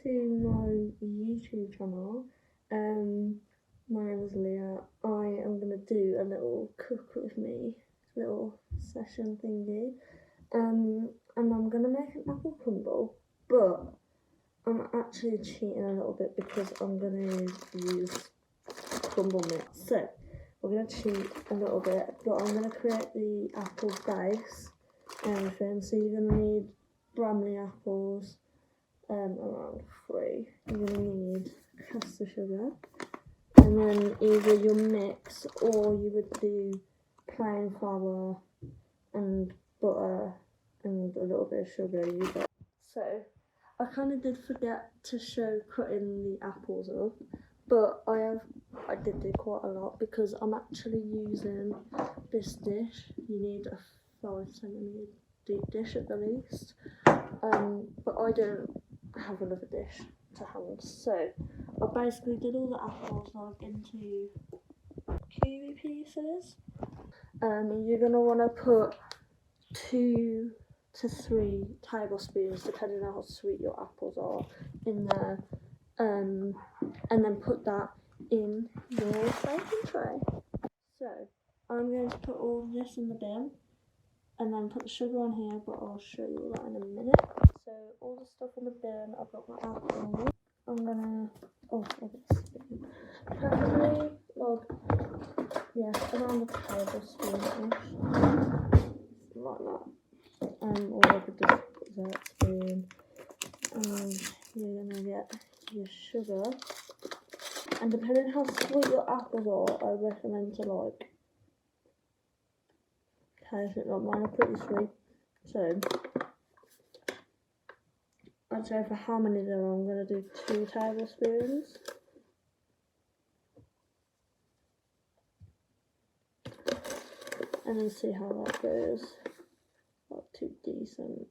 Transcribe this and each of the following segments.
to my YouTube channel. My name is Leah. I am going to do a little cook with me, little session thingy. And I'm going to make an apple crumble, but I'm actually cheating a little bit because I'm going to use crumble mix. So we're going to cheat a little bit, but I'm going to create the apple base and everything. So you're going to need Bramley apples, around 3. You're going to need caster sugar, and then either you'll mix or you would do plain flour and butter and a little bit of sugar. So I kind of did forget to show cutting the apples up, but I did do quite a lot because I'm actually using this dish. You need a 5 centimetre deep dish at the least, but I don't have another dish to hand, so I basically did all the apples like into cubey pieces. You're gonna want to put 2 to 3 tablespoons, depending on how sweet your apples are, in there, and then put that in your baking tray. So I'm going to put all this in the bin and then put the sugar on here, but I'll show you all that in a minute. So all the stuff in the bin, I've got my apple. I'm gonna, preferably around the tablespoon-ish, like that. Or like a dessert spoon. You're gonna get your sugar, and depending how sweet your apples are, I recommend to like, mine are pretty sweet, so I'd say for how many there are, I'm going to do 2 tablespoons. And then see how that goes. About 2 decent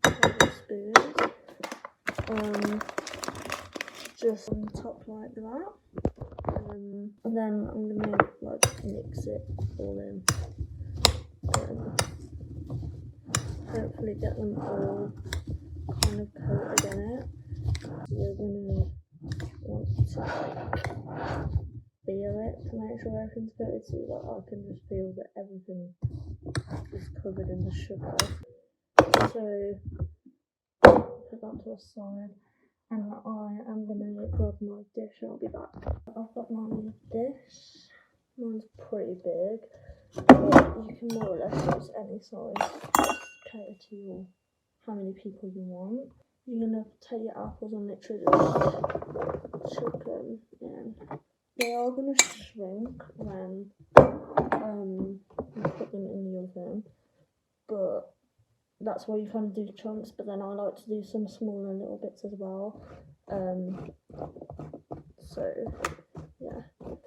tablespoons. Just on top like that. And then I'm going to mix it all in. Hopefully get them all kind of coated in it. You're going to want to feel it to make sure everything's coated, so that I can just feel that everything is covered in the sugar. So put that to a side, and I am going to grab my dish and I'll be back. I've got my dish. Mine's pretty big, but you can more or less use any size. Cater to your, how many people you want. You're gonna take your apples and literally just chuck them in. They are gonna shrink when you put them in the oven, but that's why you kind of do chunks. But then I like to do some smaller little bits as well. So yeah,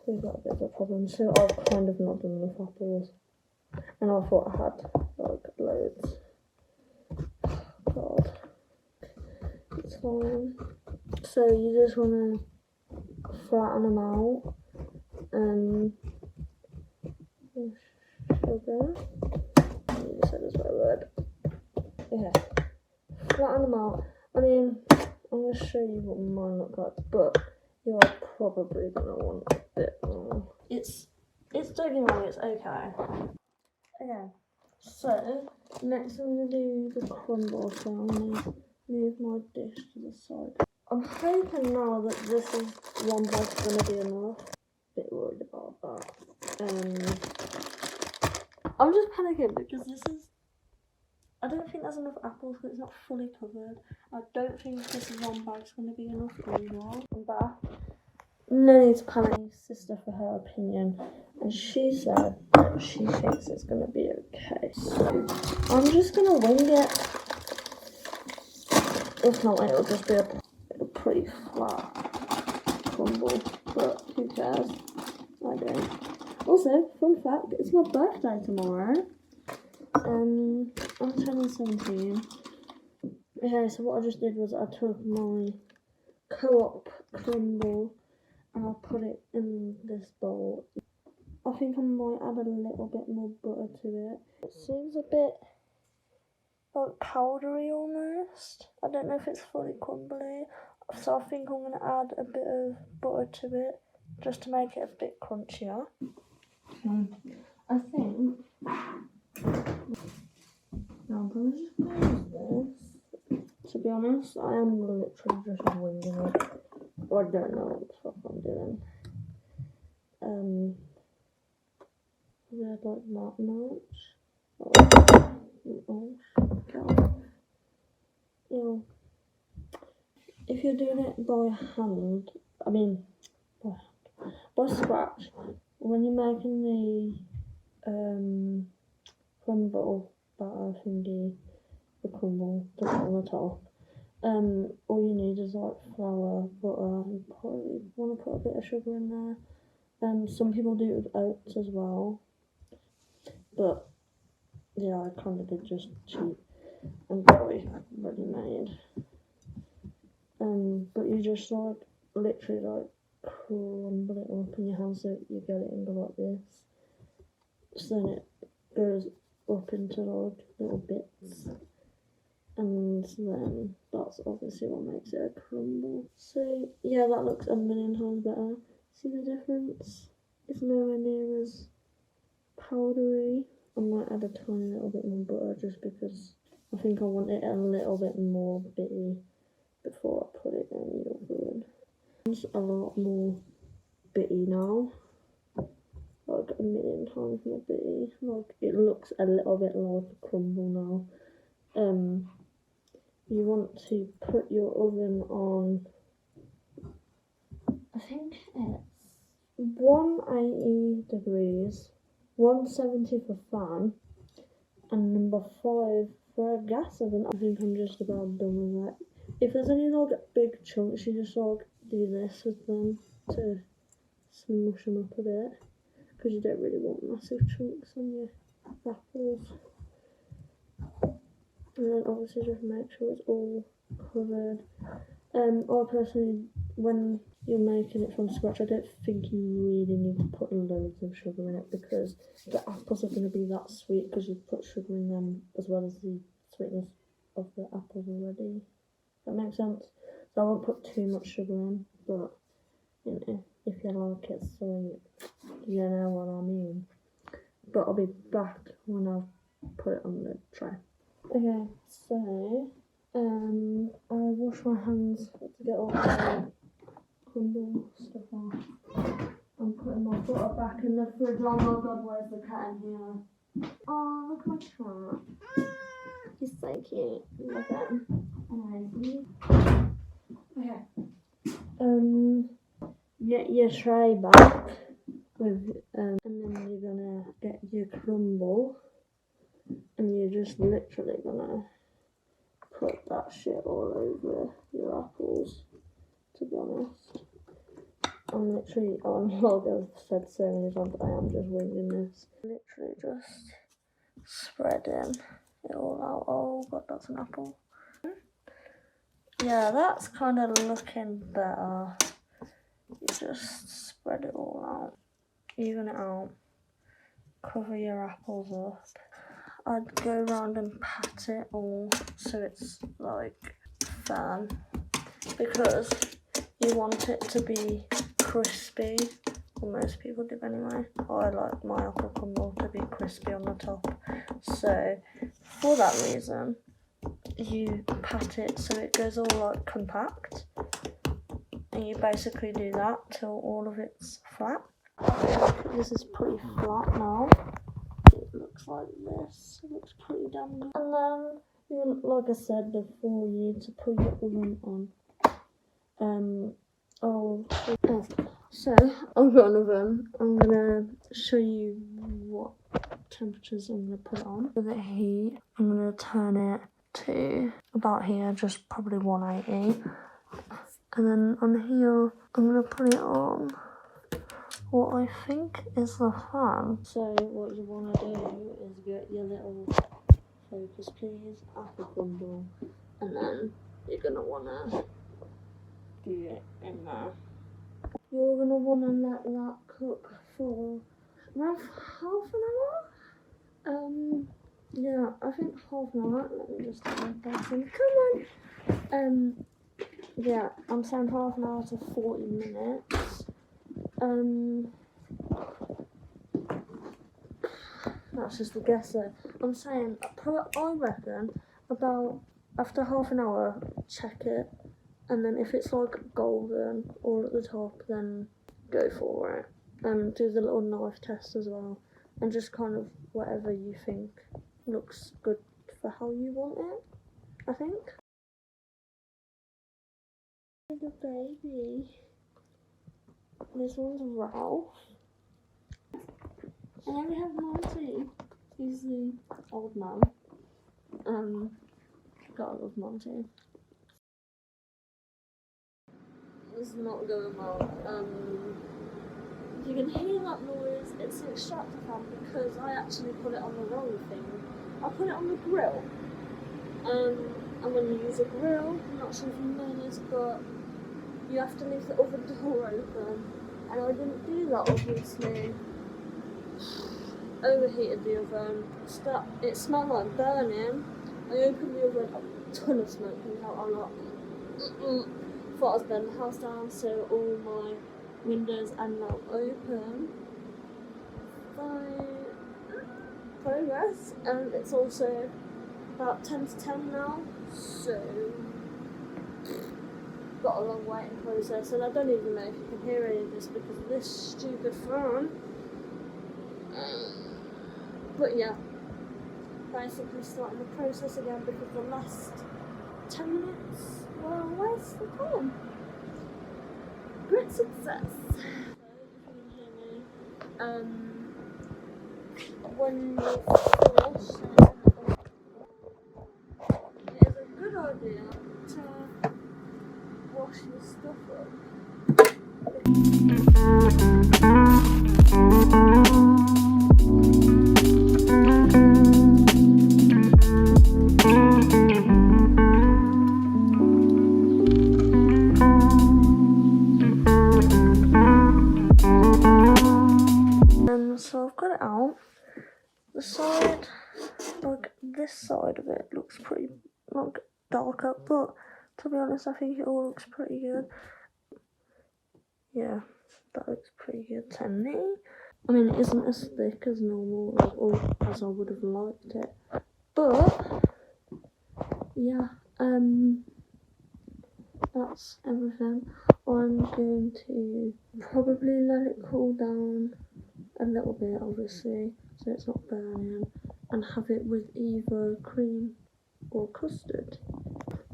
we've got a bit of a problem. So I've kind of not done enough apples, and I thought I had like loads. God, it's fine. So you just want to flatten them out, sugar, you said this right word, yeah, flatten them out. I mean, I'm going to show you what mine look like, but you are probably going to want a bit more. It's don't get me wrong, it's okay. Okay, so next I'm going to do the crumble, so I'm going to move my dish to the side. I'm hoping now that this is one bag's going to be enough. A bit worried about that. I'm just panicking because I don't think there's enough apples because it's not fully covered. I don't think this one bag's going to be enough either. I'm back. No need to panic, sister, for her opinion, and she said that she thinks it's going to be okay. So I'm just going to wing it. If not, it'll just be a pretty flat crumble, but who cares? I don't. Also, fun fact, it's my birthday tomorrow. I'm turning 17. Okay, so what I just did was I took my co-op crumble and I put it in this bowl. I think I might add a little bit more butter to it. It seems a bit like powdery almost. I don't know if it's fully crumbly, so I think I'm going to add a bit of butter to it just to make it a bit crunchier. I think now I'm going to just use this. To be honest, I am literally just winging it. I don't know what the fuck I'm doing. Red like that much. Oh god. Yeah. If you're doing it by hand, I mean by scratch, when you're making the crumble batter thingy, the crumble to put on the top, all you need is like flour, butter, and probably want to put a bit of sugar in there. Some people do it with oats as well, but yeah, I kind of did just cheap and buy ready made. But you just like literally like crumble it up in your hand so you get it and go like this. So then it goes up into like little bits, and then that's obviously what makes it a crumble. So yeah, that looks a million times better. See the difference? It's nowhere near as powdery. I might add a tiny little bit more butter just because I think I want it a little bit more bitty before I put it in the oven. It's a lot more bitty now, like a million times more bitty. Like it looks a little bit like a crumble now. You want to put your oven on, I think it's 180 degrees, 170 for fan, and number 5 for a gas oven. I think I'm just about done with that. If there's any like big chunks, you just like do this with them to smush them up a bit, because you don't really want massive chunks on your apples. And then obviously just make sure it's all covered. I personally, when you're making it from scratch, I don't think you really need to put loads of sugar in it, because the apples are going to be that sweet because you've put sugar in them as well as the sweetness of the apples already. That makes sense? So I won't put too much sugar in, but you know, if you like it sweet, you know what I mean. But I'll be back when I've put it on the tray. Okay, so I wash my hands to get all the crumble stuff off. I'm putting my butter back in the fridge. Oh my god, where's the cat in here? Oh, look at my cat. He's so cute. Look at him. Okay. Get your tray back with and then you're gonna get your crumble, and you're just literally gonna put that shit all over your apples, to be honest. I'm literally, like I've said so many times, I am just winging this. Literally just spreading it all out. Oh god, that's an apple. Yeah, that's kind of looking better. You just spread it all out, even it out, cover your apples up. I'd go around and pat it all so it's like firm, because you want it to be crispy, or most people do anyway. I like my apple crumble to be crispy on the top, so for that reason you pat it so it goes all like compact, and you basically do that till all of it's flat. This is pretty flat now. It looks like this. It looks pretty damn good. And then, like I said before, you need to put your oven on. So I've got an oven. I'm gonna show you what temperatures I'm gonna put it on. With the heat, I'm gonna turn it to about here, just probably 180. And then on here, I'm gonna put it on what I think is the fan. So what you want to do is get your little focus please, apple crumble, and then you're going to want to do it in there. You're going to want to let that cook for around half an hour. Yeah, yeah, I think half an hour. Let me just have my person. Come on. Yeah, I'm saying half an hour to 40 minutes. That's just a guess though. I'm saying, I reckon about after half an hour, check it, and then if it's like golden or at the top, then go for it. Do the little knife test as well, and just kind of whatever you think looks good for how you want it, I think. The baby. This one's Ralph. And then we have Monty. He's the old man. Gotta love Monty. It's not going well. You can hear that noise. It's an extractor fan because I actually put it on the wrong thing. I put it on the grill. And when you use a grill, I'm not sure if you know this, but you have to leave the oven door open. And I didn't do that, obviously. Overheated the oven. It smelled like burning. I opened the oven, a ton of smoke came out. I'm like, thought I was burning the house down, so all my windows are now open. Progress, and it's also about 10 to 10 now, so got a long waiting process, and I don't even know if you can hear any of this because of this stupid phone. But yeah, basically starting the process again because the last 10 minutes were a waste of time. Great success. So if you can hear me, when you finish, it is a good idea to wash your stuff up. So I've got it out. The side, like this side of it, looks pretty like darker, but to be honest, I think it all looks pretty good. Yeah, that looks pretty good to me. I mean, it isn't as thick as normal or as I would have liked it, but yeah, that's everything. I'm going to probably let it cool down a little bit, obviously, so it's not burning, and have it with either cream or custard.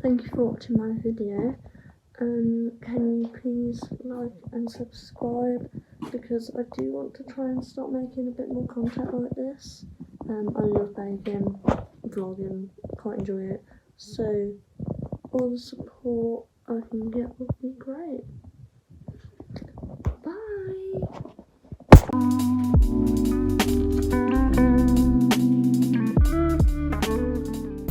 Thank you for watching my video. Can you please like and subscribe, because I do want to try and start making a bit more content like this. I love baking, vlogging, quite enjoy it, so all the support I can get would be great.